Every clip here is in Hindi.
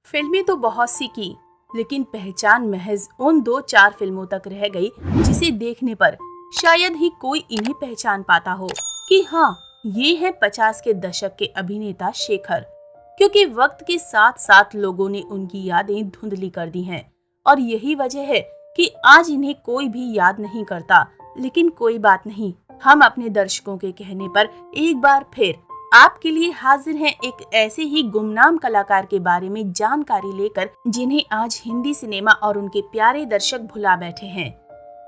फिल्में तो बहुत सी की, लेकिन पहचान महज उन 2-4 फिल्मों तक रह गई जिसे देखने पर शायद ही कोई इन्हें पहचान पाता हो कि हाँ, ये है 50 के दशक के अभिनेता शेखर। क्योंकि वक्त के साथ साथ लोगों ने उनकी यादें धुंधली कर दी हैं और यही वजह है कि आज इन्हें कोई भी याद नहीं करता। लेकिन कोई बात नहीं, हम अपने दर्शकों के कहने पर एक बार फिर आपके लिए हाजिर हैं एक ऐसे ही गुमनाम कलाकार के बारे में जानकारी लेकर जिन्हें आज हिंदी सिनेमा और उनके प्यारे दर्शक भुला बैठे हैं।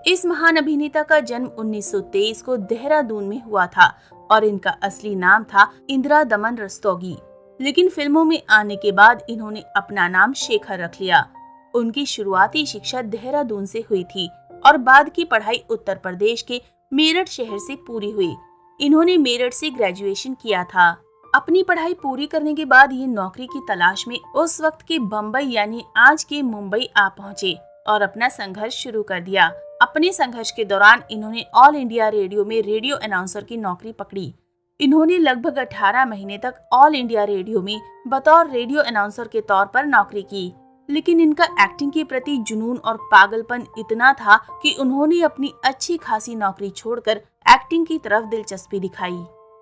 इस महान अभिनेता का जन्म 1923 को देहरादून में हुआ था और इनका असली नाम था इंदिरा दमन रस्तोगी। लेकिन फिल्मों में आने के बाद इन्होंने अपना नाम शेखर रख लिया। उनकी शुरुआती शिक्षा देहरादून से हुई थी और बाद की पढ़ाई उत्तर प्रदेश के मेरठ शहर से पूरी हुई। इन्होंने मेरठ से ग्रेजुएशन किया था। अपनी पढ़ाई पूरी करने के बाद ये नौकरी की तलाश में उस वक्त के बम्बई यानी आज के मुंबई आ पहुँचे और अपना संघर्ष शुरू कर दिया। अपने संघर्ष के दौरान इन्होंने ऑल इंडिया रेडियो में रेडियो अनाउंसर की नौकरी पकड़ी। इन्होंने लगभग 18 महीने तक ऑल इंडिया रेडियो में बतौर रेडियो अनाउंसर के तौर पर नौकरी की। लेकिन इनका एक्टिंग के प्रति जुनून और पागलपन इतना था कि उन्होंने अपनी अच्छी खासी नौकरी छोड़कर एक्टिंग की तरफ दिलचस्पी दिखाई।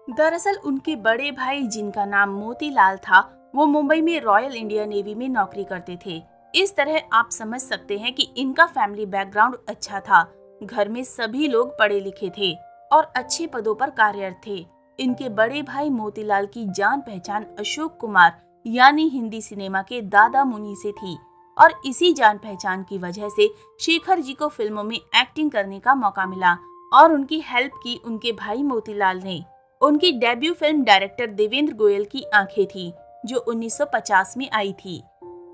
दरअसल उनके बड़े भाई, जिनका नाम मोतीलाल था, वो मुंबई में रॉयल इंडियन नेवी में नौकरी करते थे। इस तरह आप समझ सकते हैं कि इनका फैमिली बैकग्राउंड अच्छा था। घर में सभी लोग पढ़े लिखे थे और अच्छे पदों पर कार्यरत थे। इनके बड़े भाई मोतीलाल की जान पहचान अशोक कुमार यानी हिंदी सिनेमा के दादा मुनि से थी और इसी जान पहचान की वजह से शेखर जी को फिल्मों में एक्टिंग करने का मौका मिला और उनकी हेल्प की उनके भाई मोतीलाल ने। उनकी debut film director Devendra Goyal की आंखें थी, जो 1950 में आई थी।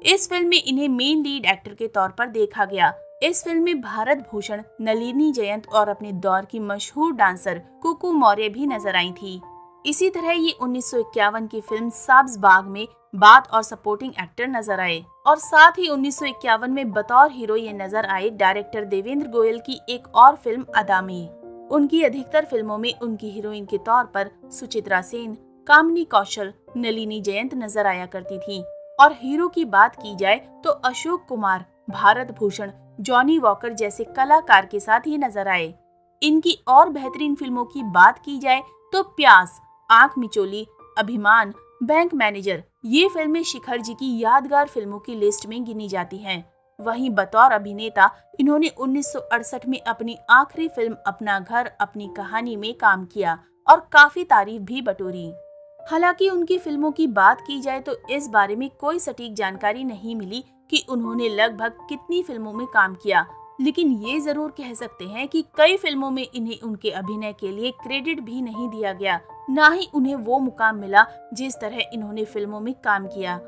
इस फिल्म में इन्हें मेन लीड एक्टर के तौर पर देखा गया। इस फिल्म में भारत भूषण, नलिनी जयंत और अपने दौर की मशहूर डांसर कुकू मौर्य भी नजर आई थी। इसी तरह ये 1951 की फिल्म साब्ज बाग में बात और सपोर्टिंग एक्टर नजर आए और साथ ही 1951 में बतौर हीरो ये नजर आए डायरेक्टर देवेंद्र गोयल की एक और फिल्म अदा में। उनकी अधिकतर फिल्मों में उनकी हीरोइन के तौर पर सुचित्रा सेन, कामिनी कौशल, नलिनी जयंत नजर आया करती थी और हीरो की बात की जाए तो अशोक कुमार, भारत भूषण, जॉनी वॉकर जैसे कलाकार के साथ ये नजर आए। इनकी और बेहतरीन फिल्मों की बात की जाए तो प्यास, आंख मिचोली, अभिमान, बैंक मैनेजर ये फिल्में शेखर जी की यादगार फिल्मों की लिस्ट में गिनी जाती हैं। वहीं बतौर अभिनेता इन्होंने 1968 में अपनी आखिरी फिल्म अपना घर अपनी कहानी में काम किया और काफी तारीफ भी बटोरी। हालांकि उनकी फिल्मों की बात की जाए तो इस बारे में कोई सटीक जानकारी नहीं मिली कि उन्होंने लगभग कितनी फिल्मों में काम किया, लेकिन ये जरूर कह सकते हैं कि कई फिल्मों में इन्हें उनके अभिनय के लिए क्रेडिट भी नहीं दिया गया, ना ही उन्हें वो मुकाम मिला जिस तरह इन्होंने फिल्मों में काम किया।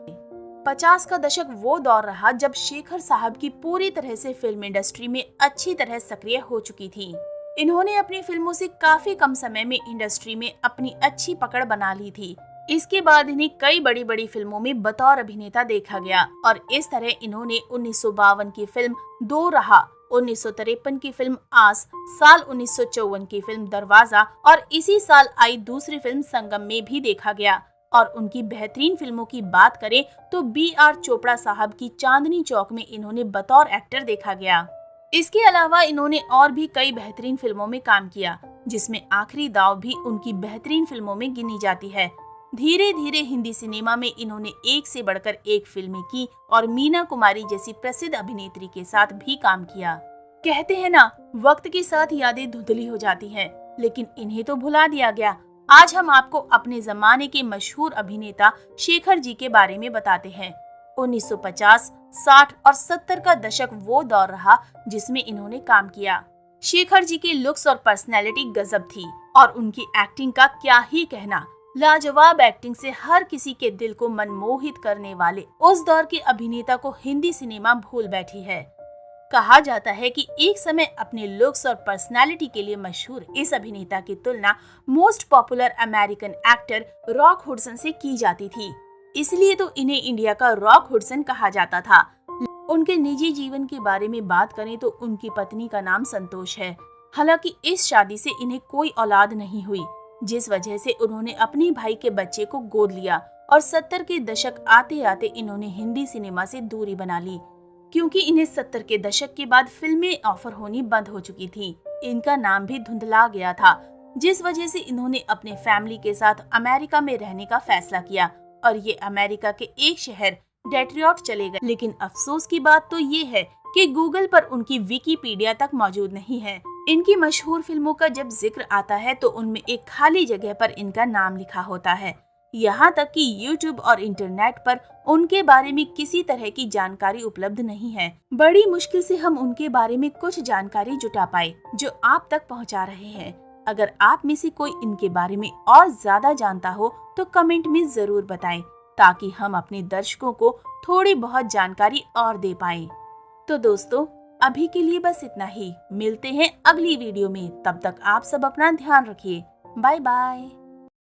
50 का दशक वो दौर रहा जब शेखर साहब की पूरी तरह से फिल्म इंडस्ट्री में अच्छी तरह सक्रिय हो चुकी थी। इन्होंने अपनी फिल्मों से काफी कम समय में इंडस्ट्री में अपनी अच्छी पकड़ बना ली थी। इसके बाद इन्हें कई बड़ी बड़ी फिल्मों में बतौर अभिनेता देखा गया और इस तरह इन्होंने 1952 की फिल्म दो रहा, 1953 की फिल्म आस, साल 1954 की फिल्म दरवाजा और इसी साल आई दूसरी फिल्म संगम में भी देखा गया। और उनकी बेहतरीन फिल्मों की बात करें तो B.R. चोपड़ा साहब की चांदनी चौक में इन्होंने बतौर एक्टर देखा गया। इसके अलावा इन्होंने और भी कई बेहतरीन फिल्मों में काम किया, जिसमें आखिरी दाव भी उनकी बेहतरीन फिल्मों में गिनी जाती है। धीरे धीरे हिंदी सिनेमा में इन्होंने एक से बढ़कर एक फिल्में की और मीना कुमारी जैसी प्रसिद्ध अभिनेत्री के साथ भी काम किया। कहते हैं ना, वक्त के साथ यादें धुंधली हो जाती हैं, लेकिन इन्हें तो भुला दिया गया। आज हम आपको अपने जमाने के मशहूर अभिनेता शेखर जी के बारे में बताते हैं। 1950, 60 और 70 का दशक वो दौर रहा जिसमें इन्होंने काम किया। शेखर जी की लुक्स और पर्सनैलिटी गजब थी और उनकी एक्टिंग का क्या ही कहना। लाजवाब एक्टिंग से हर किसी के दिल को मनमोहित करने वाले उस दौर के अभिनेता को हिंदी सिनेमा भूल बैठी है। कहा जाता है कि एक समय अपने लुक्स और पर्सनालिटी के लिए मशहूर इस अभिनेता की तुलना most popular American actor rock Hudson से की जाती थी, इसलिए तो इन्हें इंडिया का रॉक हुडसन कहा जाता था। उनके निजी जीवन के बारे में बात करें तो उनकी पत्नी का नाम संतोष है। हालांकि इस शादी से इन्हें कोई औलाद नहीं हुई, जिस वजह से उन्होंने अपने भाई के बच्चे को गोद लिया और 70 के दशक आते आते इन्होंने हिंदी सिनेमा से दूरी बना ली, क्योंकि इन्हें 70 के दशक के बाद फिल्में ऑफर होनी बंद हो चुकी थी। इनका नाम भी धुंधला गया था, जिस वजह से इन्होंने अपने फैमिली के साथ अमेरिका में रहने का फैसला किया और ये अमेरिका के एक शहर डेट्रॉयट चले गए। लेकिन अफसोस की बात तो ये है कि गूगल पर उनकी विकिपीडिया तक मौजूद नहीं है। इनकी मशहूर फिल्मों का जब जिक्र आता है तो उनमें एक खाली जगह पर इनका नाम लिखा होता है। यहाँ तक कि यूट्यूब और इंटरनेट पर उनके बारे में किसी तरह की जानकारी उपलब्ध नहीं है। बड़ी मुश्किल से हम उनके बारे में कुछ जानकारी जुटा पाए जो आप तक पहुँचा रहे हैं। अगर आप में से कोई इनके बारे में और ज्यादा जानता हो तो कमेंट में जरूर बताएं, ताकि हम अपने दर्शकों को थोड़ी बहुत जानकारी और दे पाएं। तो दोस्तों, अभी के लिए बस इतना ही। मिलते हैं अगली वीडियो में। तब तक आप सब अपना ध्यान रखिए। Bye bye.